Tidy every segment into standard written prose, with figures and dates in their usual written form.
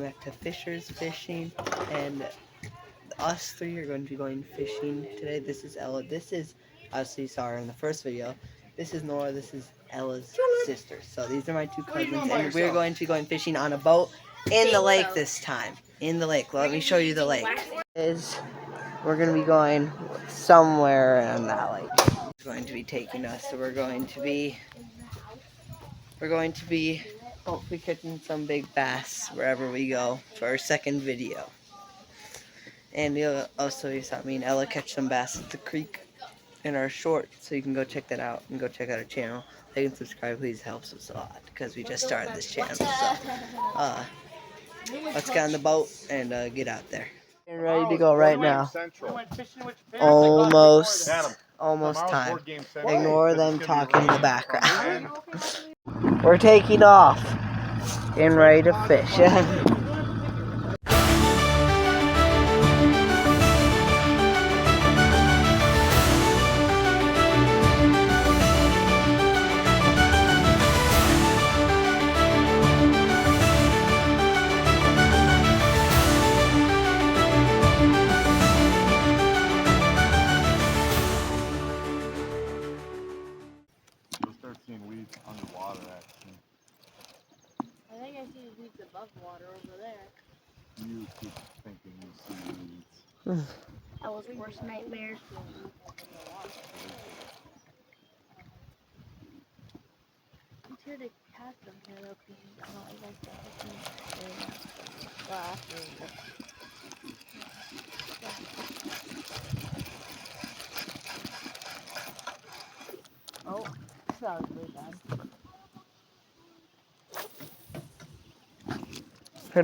back to Fisher's Fishing, and us three are going to be going fishing today. This is Ella. This is, obviously you saw her in the first video. This is Nora. This is Ella's sister. So these are my two cousins, and we're going to be going fishing on a boat in the lake this time. In the lake. Let me show you the lake. We're going to be going somewhere in that lake. It's going to be taking us. So we're going to be hopefully catching some big bass wherever we go for our second video. And you saw me and Ella catch some bass at the creek in our short, so you can go check that out and go check out our channel. Like and subscribe, please, helps us a lot because we just started this channel. So let's get on the boat and get out there. Getting ready to go right now. Almost time. Ignore them talking in the background. We're taking off. Getting ready to fish. Weeds underwater actually. I think I see weeds above water over there. You keep thinking you see weeds. That was worst nightmare. It's here to catch them here though, because I don't like that. Oh, that was really bad.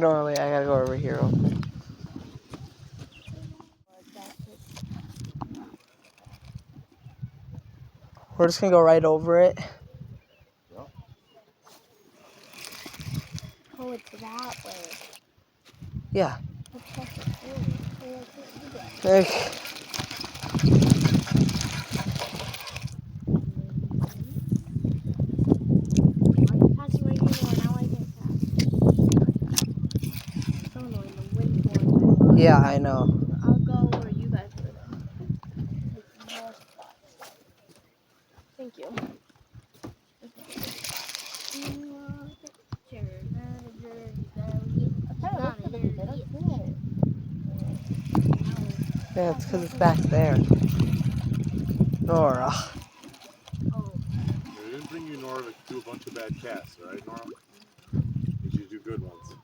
Normally, I gotta go over here. We're just gonna go right over it. Yep. Oh, it's that way. Yeah. Okay. Yeah, I know. I'll go where you guys live. Thank you. Yeah, it's because it's back there. Nora. Oh. I didn't bring you Nora to do a bunch of bad casts, right, Nora? Did you do good ones?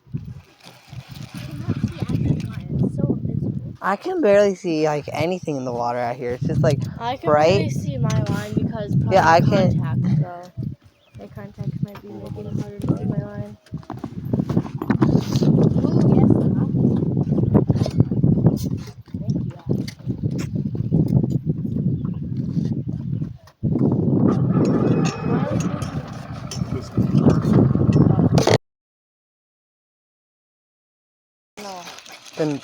I can barely see like anything in the water out here. It's just like I can bright. really see my line because Yeah, I can. contacts, so my contacts might be making it harder to see my line. Oh yes, thank you. No, Then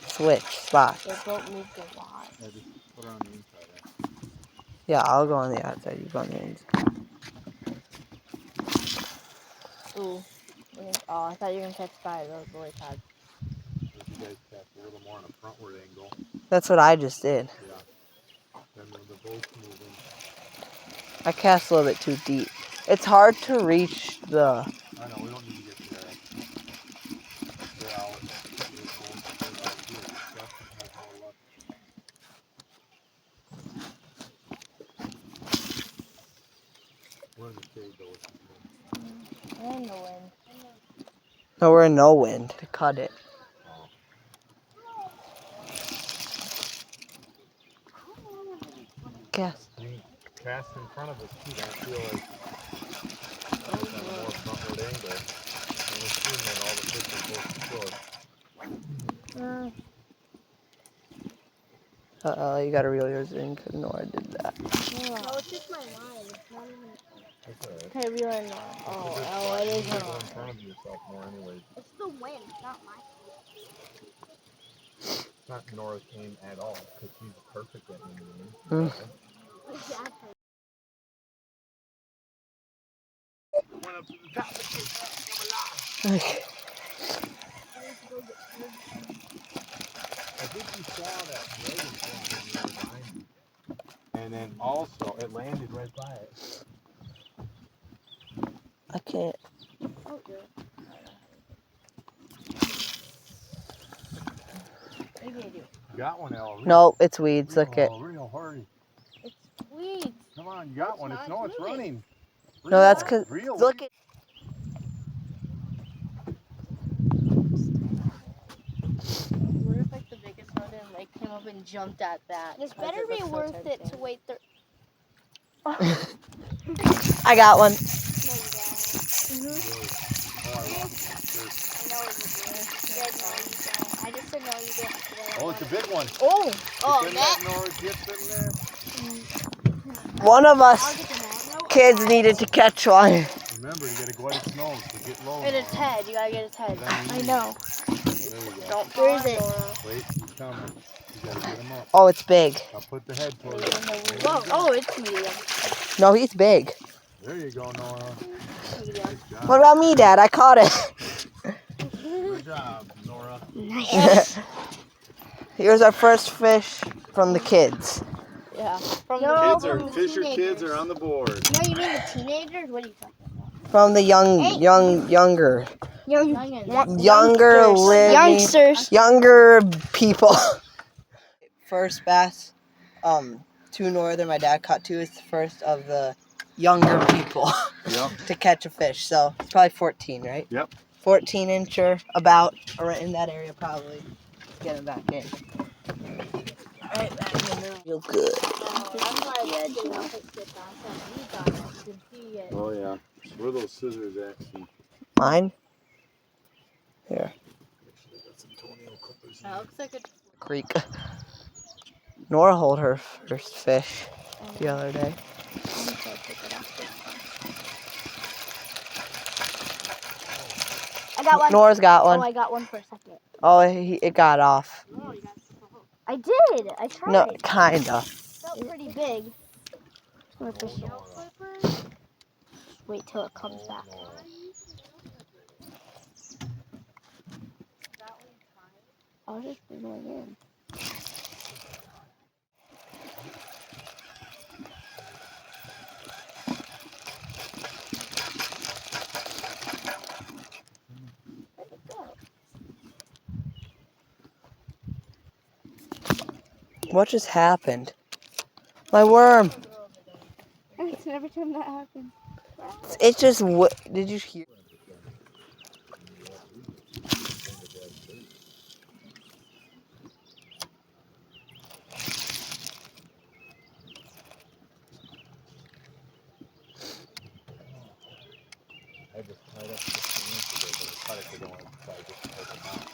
switch spots. they both moved a lot. Yeah, just put her on the inside. Yeah, I'll go on the outside. You go on the inside. Ooh. Oh, I thought you were gonna catch five. That was really bad. If you guys cast a little more on a frontward angle. That's what I just did. Yeah. Then the boat's moving. I cast a little bit too deep. It's hard to reach the. I know, we don't need to get to there. They're out. We're in the shade though. We're in the wind. No, we're in no wind to cut it. Cast. Cast in front of us too. Don't feel like it's at a more frontward angle. And we're seeing that all the fish are close to shore. You gotta reel yours in because Nora did that. No, it's just my line. It's not even. That's alright. Okay, we are now. Oh, it is You're her in line. front of yourself more anyways. It's the wind, not my It's not Nora's aim at all because she's perfect at aiming. Went up to the top. Okay. I think you saw that dragon flying right behind you. And then also, it landed right by it. I can't. Oh, good. What are you gonna do? You got one, Ella. No, it's weeds. Look at. Real hurry. It's weeds. Come on, you got one. not, No, it's moving. running. No, that's because. Real. Look at. What if like the biggest rodent like came up and jumped at that? This 'Cause better it be looks so worth it tempting. to wait there. I got one. No, you don't. Oh, I lost my shirt. I know what you do. You said no, you don't. I just said no, you don't. Oh, it's a big one. Oh, Oh, Get in that. there, Nora. Get in there. One of I'll us get the net. No, kids needed to catch one. Remember, you gotta go at its nose to get low. and its Nora. head. You gotta get its head. Then you I need- know. There you go. Don't Where fall, is it? Nora. Wait, he's coming. You gotta get him up. Oh, it's big. I'll put the head towards Whoa, you. oh, it's medium. No, he's big. There you go, Nora. Medium. Good job. What about me, Dad? I caught it. Good job, Nora. Nice. Here's our first fish from the kids. Yeah. From No. the Kids are from the Fisher kids teenagers. are on the board. No, you mean the teenagers? What are you talking From the younger, about? younger living, Youngsters. younger people. First bass, two northern. My dad caught two. It's the first of the younger people Yep. to catch a fish. So it's probably 14, right? Yep. 14 incher, about or in that area probably. Get him back in. Right back in the middle. Feel good. Oh yeah. Where are those scissors at? Mine. Here. That looks like a Creek. Nora hold her first fish the other day. I got one. Nora's got Oh, one. I got one for a second. Oh, it got off. I did. I tried. No, kinda. Felt pretty big. I'm gonna fish it. Wait till it comes back. I'll just bring it in. What just happened? My worm. Every time that happens. It just. Did you hear? I just tied up 15 minutes ago, but I tried to go on, so I just took them out.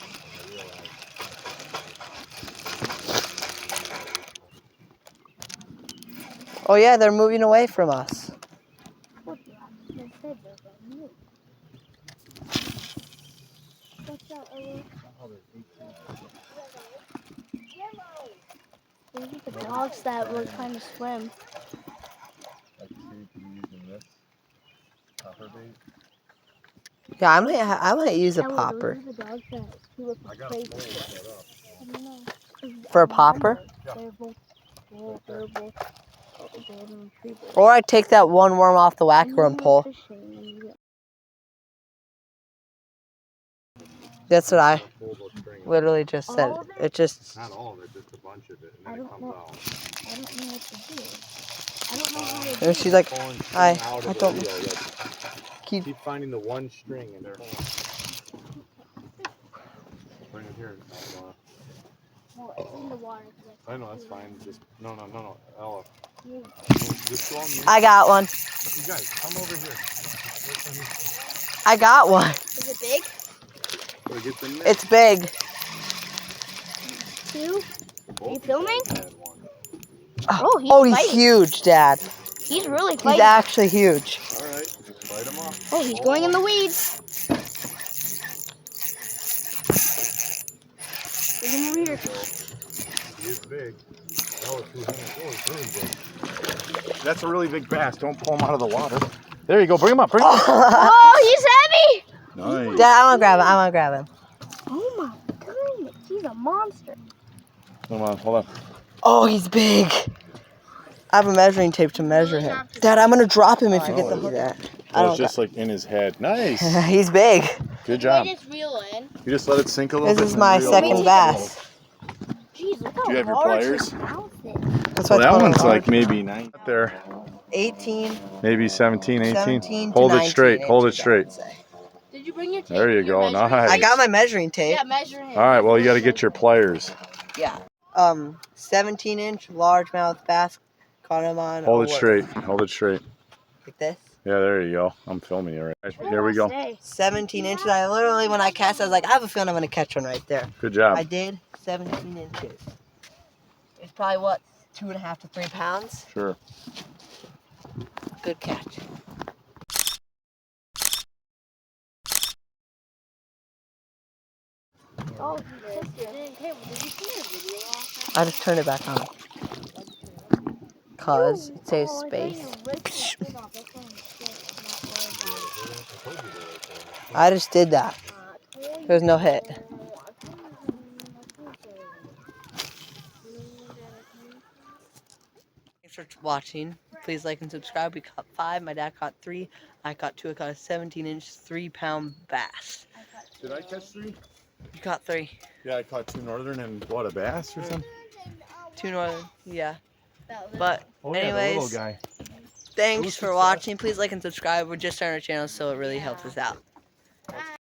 And I realized. Oh yeah, they're moving away from us. Those are the dogs that were trying to swim. Like, see, you could be using this copper bait. Yeah, I might use a Ella, popper. Those are the dogs that who look I got a crazy. pole set up. I don't know. For a popper? They're both. They're both golden retrievers. Or I take that one worm off the whack worm pole. That's what I Pull the string. literally just said. All of it? It just. Not all of it, just a bunch of it, and I then it don't comes know. out. I don't know what to do. I don't know how to do And she's like, Pulling string I out of the don't- reel, yeah. keep. Keep finding the one string and they're bring it here. Well, it's in the water. I know that's fine. Just no, Ella. You- Just go on mute. I got one. You guys, come over here. I got one. Is it big? Or get the net. It's big. Two? Both you of filming? guys had one. Oh, he's Oh, he's fighting. huge, Dad. He's really He's fighting. actually huge. All right, fight him off. Oh, he's going in the weeds. Bring him over here. He is big. Oh, 2 hands. Oh, he's really big. That's a really big bass. Don't pull him out of the water. There you go. Bring him up. Bring him up. Oh, he's heavy. Nice. Dad, I want to grab him. I want to grab him. Oh my goodness, he's a monster. Come on, hold on. Oh, he's big. I have a measuring tape to measure him. Dad, I'm gonna drop him if you get the hook. I Oh, don't it's just like in his head. Nice. He's big. Good job. Just reel in. You just let it sink a little This bit. is and my reel second it. bass. Jeez, look how Do you have your large pliers? his mouth is. That's Well, why it's that called a one's large. like maybe 9 up there. 18, Maybe 17, 18. 17 to Hold 19 it straight. Hold it inches, I straight. would say. Did you bring your tape? There you your go. measuring Nice. I got my measuring tape. Yeah, measuring it. All right. Well, you got to get your pliers. Yeah. 17-inch largemouth bass. Caught him on. Hold a it worm. straight. Hold it straight. Like this. Yeah, there you go. I'm filming you right. Here we go. 17 inches. I literally, when I cast, I was like, I have a feeling I'm gonna catch one right there. Good job. I did. 17 inches. It's probably what, 2.5 to 3 pounds. Sure. Good catch. Oh, sister. Hey, did you see your video off? I just turned it back on. Cause it saves Oh, I thought space. you ripped that thing off. That's why I'm sick. I just did that. There's no hit. Thanks for watching. Please like and subscribe. We caught 5. My dad caught 3. I caught 2. I caught a 17-inch, 3-pound bass. Did I catch 3? You caught 3. Yeah, I caught 2 northern and what, a bass or something? 2 northern. Yeah. But Oh, yeah, the little anyways, guy. thanks for watching. Please like and subscribe. We're just starting our channel, so it really helps us out.